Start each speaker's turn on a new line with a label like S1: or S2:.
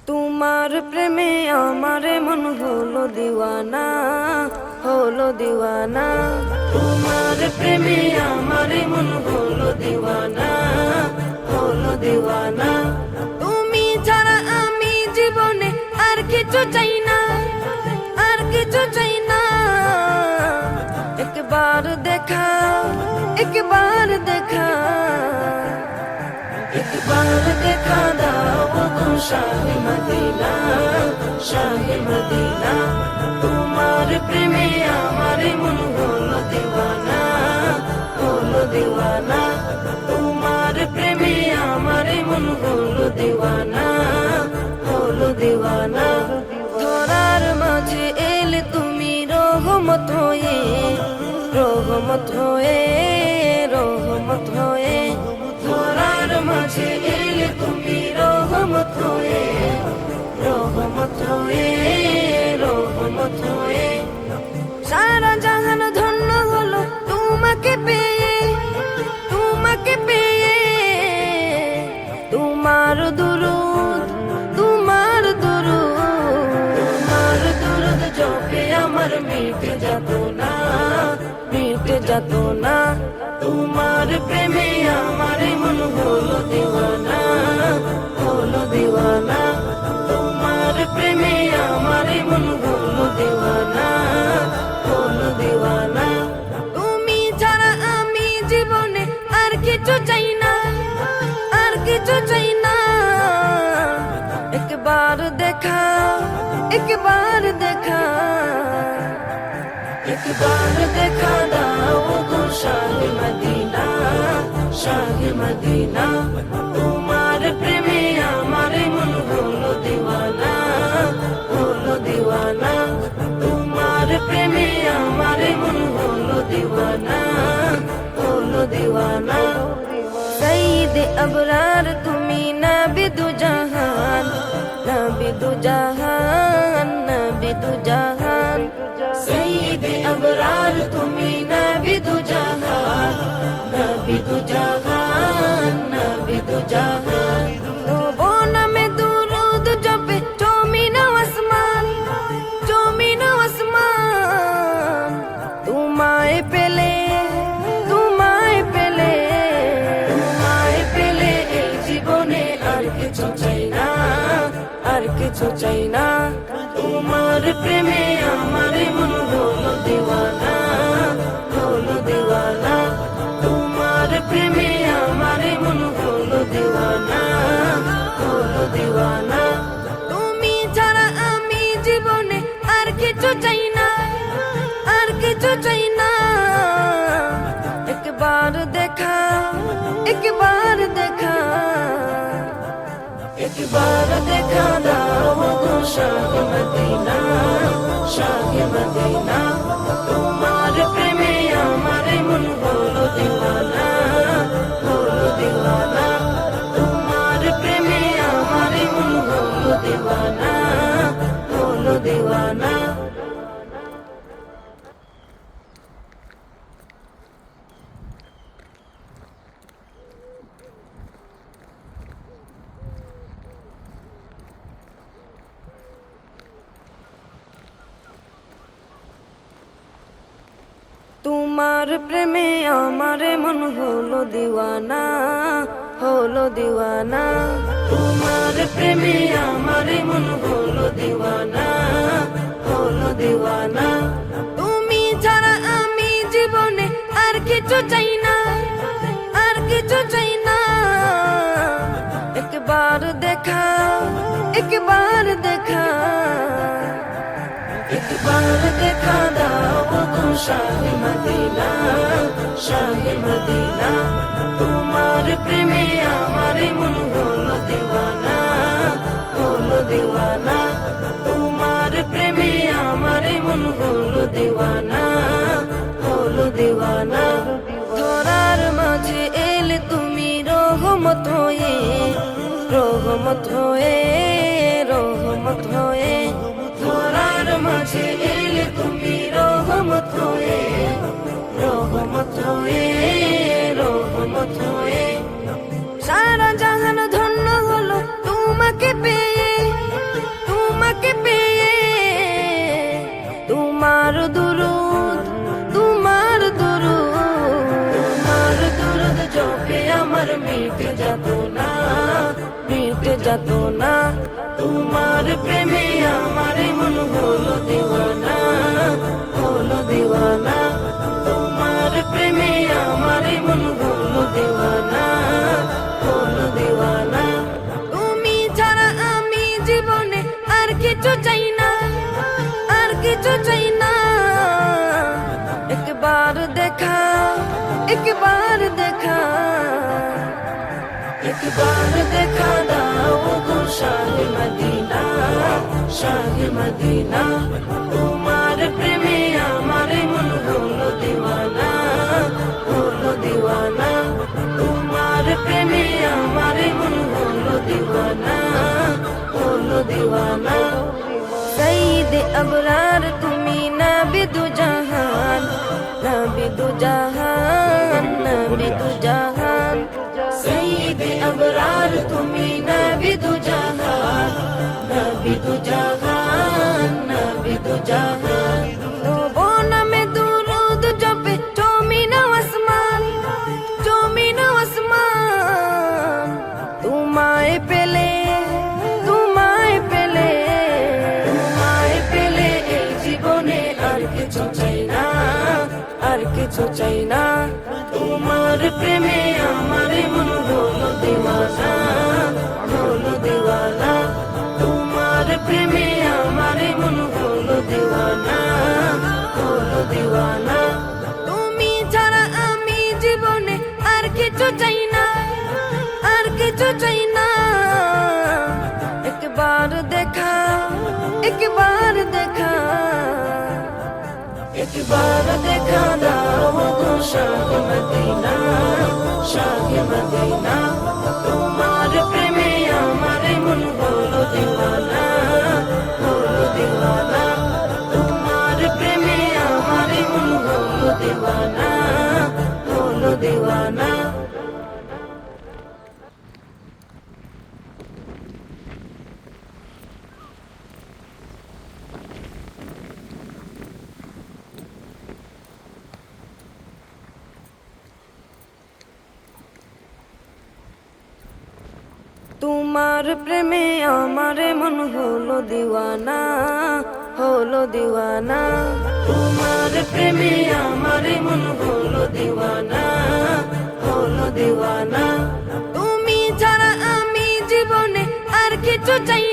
S1: তোমার প্রেমে আমারে মন হলো দিওয়ানা, হলো দিওয়ানা। তোমার প্রেমে আমারে মন হলো দিওয়ানা, হলো দিওয়ানা। তুমি ছাড়া আমি জীবনে আর কিছু চাই না, আর কিছু চাই না। একবার দেখা, একবার দেখা, একবার দেখা দাও গো শাহে মদিনা, শাহে মদিনা। তোমার প্রেমে আমারে মন হলো দিওয়ানা, হলো দিওয়ানা। তোমার প্রেমে আমারে মন হলো দিওয়ানা, হলো দিওয়ানা। ধরার মাঝে এলে তুমি রহমত হয়ে, রহমত হয়ে, রহমত হয়ে। ধরার মাঝে এলে তুমি রহমত হয়ে, রহমত হয়ে, রহমত হয়ে। সারা জাহান ধন্য হলো তোমাকে পেয়ে, তোমাকে পেয়ে। তোমার দুরুদ, তোমার দুরুদ, তোমার দুরুদ জপে আমার মিটে যেত না, মিটে যেত না। তোমার প্রেমে আমারে মন হলো দিওয়ানা, হলো দিওয়ানা। তোমার প্রেমে আমারে মন হলো দিওয়ানা, হলো দিওয়ানা। তুমি ছাড়া আমি জীবনে আর কিছু চাই না, আর কিছু চাই না। একবার দেখা, একবার দেখা, একবার দেখা দাও গো শাহে মদিনা, শাহে মদিনা। তোমার প্রেমে আমারে মন হলো দিওয়ানা, হলো দিওয়ানা। তোমার প্রেমে আমারে মন হলো দিওয়ানা, হলো দিওয়ানা। সঈদে আবরার তুমি নবী দু জাহান, নবী দু জাহান, নবী দু জাহান। সঈদে আবরার তুমি নবী দু জাহান, নবী দু জাহান, নবী দু জাহান। তবু নামে দুরুদ জপে জমিন আসমান, জমিন আসমান। তোমায় পেলে, তোমায় পেলে, তোমায় পেলে এই জীবনে আর কিছু চাই না, আর কিছু চাই না। তোমার প্রেমে আমারে মন হলো দিওয়ানা, হলো দিওয়ানা। তোমার প্রেমে আমারে মন হলো দিওয়ানা, হলো দিওয়ানা। তুমি ছাড়া আমি জীবনে আর কিছু চাই না, আর কিছু চাই না। একবার দেখা, একবার দেখা, একবার দেখা দাও গো শাহে মদিনা, শাহে মদিনা। তোমার প্রেমে আমারে মন হলো দিওয়ানা, হলো দিওয়ানা। তোমার প্রেমে আমারে মন হলো দিওয়ানা, হলো দিওয়ানা। তোমার প্রেমে আমারে মন হলো দিওয়ানা, হলো দিওয়ানা। তোমার প্রেমে আমারে মন হলো দিওয়ানা, হলো দিওয়ানা। তুমি ছাড়া আমি জীবনে আর কিছু চাই না, আর কিছু চাই না। একবার দেখা, একবার দেখা, একবার দেখা দাও গো শাহে মদিনা, শাহে মদিনা। তোমার প্রেমে আমারে মন হলো দিওয়ানা, হলো দিওয়ানা। তোমার প্রেমে আমারে মন হলো দিওয়ানা, হলো দিওয়ানা। ধরার মাঝে এলে তুমি রহমত হয়ে, রহমত হয়ে, রহমত হয়ে। ধরার মাঝে এলে তুমি রহমত হয়ে, রহমত হয়ে, রহমত হয়ে। সারা জাহান ধন্য হলো তোমাকে পেয়ে, আমার মিটে যেত না, মিটে যেত না। তোমার প্রেমে আমার মন হলো দিওয়ানা, হলো দিওয়ানা। তোমার প্রেমে আমার মন হলো দিওয়ানা, হলো দিওয়ানা। তুমি ছাড়া আমি জীবনে আর কিছু চাই না, আর কিছু চাই না। একবার দেখা, একবার দেখা, একবার দেখা দাও গো শাহে মদিনা, শাহে মদিনা। তোমার প্রেমে আমার মন হলো দিওয়ানা, হলো দিওয়ানা। তোমার প্রেমে আমার মন হলো দিওয়ানা, হলো দিওয়ানা। সঈদ আবরার তুমি নবী দু জাহান, নবী দু জাহান, নবী দু জাহান। সঈদ আবরার তুমি নবী দু জাহান, নবী দু জাহান, নবী দু জাহান। তবু নামে দুরূদ জপে জমিন আসমান, জমিন আসমান। তোমায় পেলে, তোমায় পেলে, তোমায় পেলে এই জীবনে আর কিছু চাই না, আর কিছু চাই না। তোমার প্রেমে আমার মন হলো দিওয়ানা, হলো দিওয়ানা। তোমার প্রেমে আমার মন হলো দিওয়ানা, হলো দিওয়ানা। তুমি ছাড়া আমি জীবনে আর কিছু চাই না, আর কিছু চাই না। একবার দেখা, একবার দেখা, একবার দেখা দাও গো শাহে মদিনা, শাহে মদিনা। তোমার প্রেমে আমার মন হলো দিওয়ানা, হলো দিওয়ানা। তোমার প্রেমে আমার মন হলো দিওয়ানা, হলো দিওয়ানা। তোমার প্রেমে আমার মন হলো দিওয়ানা, হলো দিওয়ানা। তোমার প্রেমে আমার মন হলো দিওয়ানা, হলো দিওয়ানা। তুমি ছাড়া আমি জীবনে আর কিছু চাই না।